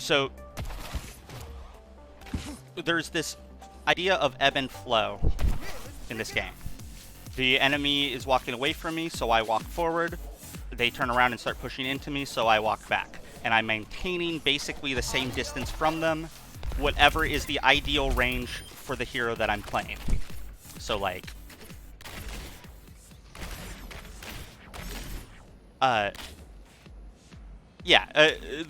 So there's this idea of ebb and flow in this game. The enemy is walking away from me, so I walk forward. They turn around and start pushing into me, so I walk back. And I'm maintaining basically the same distance from them, whatever is the ideal range for the hero that I'm playing. So like, the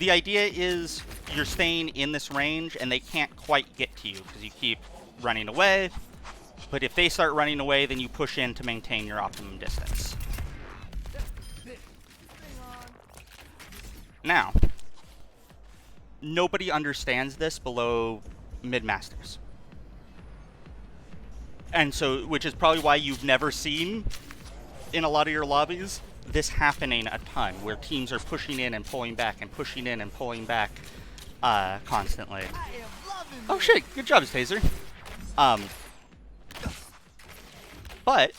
idea is you're staying in this range and they can't quite get to you because you keep running away. But if they start running away, then you push in to maintain your optimum distance. Now, nobody understands this below mid-masters. And so, which is probably why you've never seen, in a lot of your lobbies, this happening a ton, where teams are pushing in and pulling back and pushing in and pulling back constantly. Oh shit, good job, Taser. But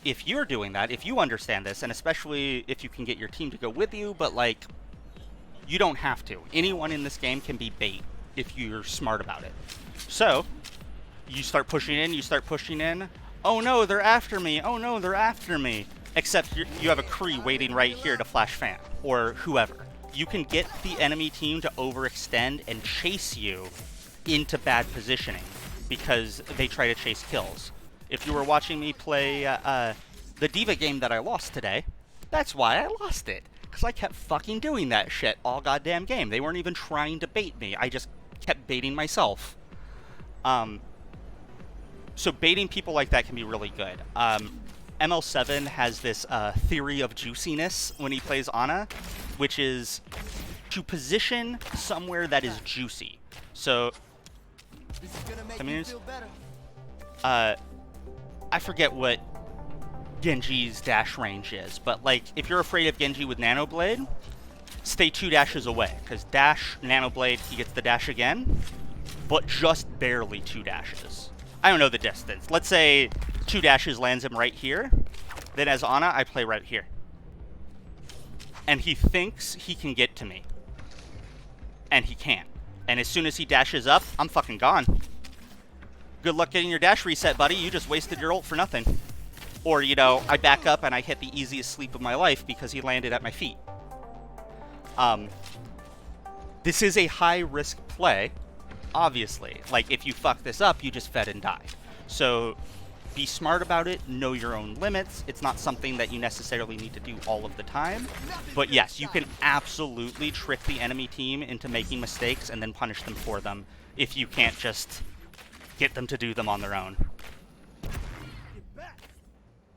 if you're doing that, if you understand this, and especially if you can get your team to go with you, but like, you don't have to. Anyone in this game can be bait if you're smart about it. So, you start pushing in, you start pushing in. Oh no, they're after me. Oh no, they're after me. Except you have a Kree waiting right here to flash fan, or whoever. You can get the enemy team to overextend and chase you into bad positioning because they try to chase kills. If you were watching me play the Diva game that I lost today, that's why I lost it. Because I kept fucking doing that shit all goddamn game. They weren't even trying to bait me. I just kept baiting myself. So baiting people like that can be really good. ML7 has this theory of juiciness when he plays Ana, which is to position somewhere that is juicy. So, I forget what Genji's dash range is, but like, if you're afraid of Genji with Nano Blade, stay 2 dashes away, because dash, Nano Blade, he gets the dash again, but just barely 2 dashes. I don't know the distance. Let's say 2 dashes lands him right here. Then as Ana, I play right here. And he thinks he can get to me. And he can't. And as soon as he dashes up, I'm fucking gone. Good luck getting your dash reset, buddy. You just wasted your ult for nothing. Or, you know, I back up and I hit the easiest sleep of my life because he landed at my feet. This is a high-risk play. Obviously, like, if you fuck this up, you just fed and died. So, be smart about it, know your own limits. It's not something that you necessarily need to do all of the time. But yes, you can absolutely trick the enemy team into making mistakes and then punish them for them if you can't just get them to do them on their own.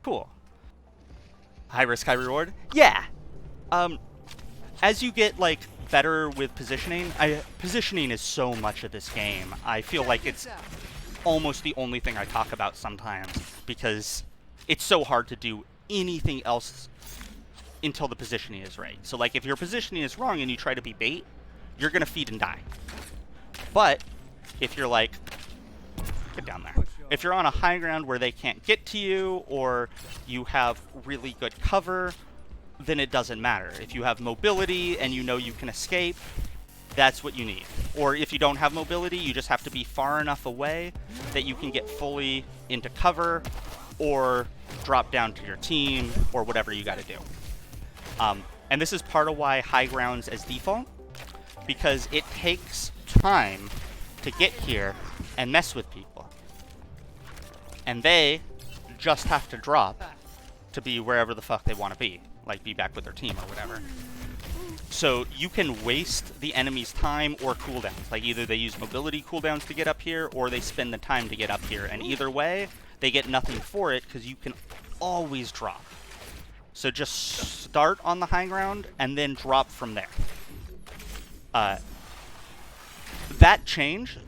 Cool. High risk, high reward? Yeah! As you get, like, better with positioning, positioning is so much of this game. I feel like it's almost the only thing I talk about sometimes, because it's so hard to do anything else until the positioning is right. So like, if your positioning is wrong and you try to be bait, you're gonna feed and die. But if you're like, get down there. If you're on a high ground where they can't get to you, or you have really good cover, then it doesn't matter. If you have mobility and you know you can escape, that's what you need. Or if you don't have mobility, you just have to be far enough away that you can get fully into cover, or drop down to your team, or whatever you gotta do. And this is part of why high ground's as default, because it takes time to get here and mess with people. And they just have to drop to be wherever the fuck they want to be. Like, be back with their team or whatever. So you can waste the enemy's time or cooldowns. Like, either they use mobility cooldowns to get up here, or they spend the time to get up here. And either way, they get nothing for it, because you can always drop. So just start on the high ground, and then drop from there. That change,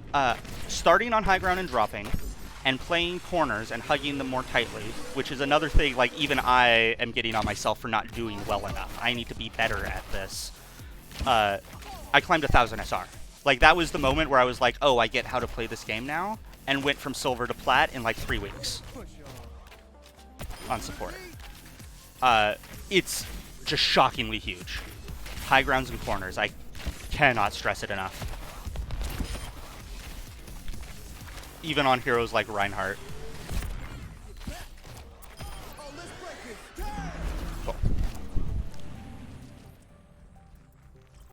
starting on high ground and dropping, and playing corners and hugging them more tightly, which is another thing, like, even I am getting on myself for not doing well enough. I need to be better at this. I climbed 1000 SR. Like, that was the moment where I was like, oh, I get how to play this game now, and went from silver to plat in like 3 weeks. On support. It's just shockingly huge. High grounds and corners. cannot stress it enough. Even on heroes like Reinhardt.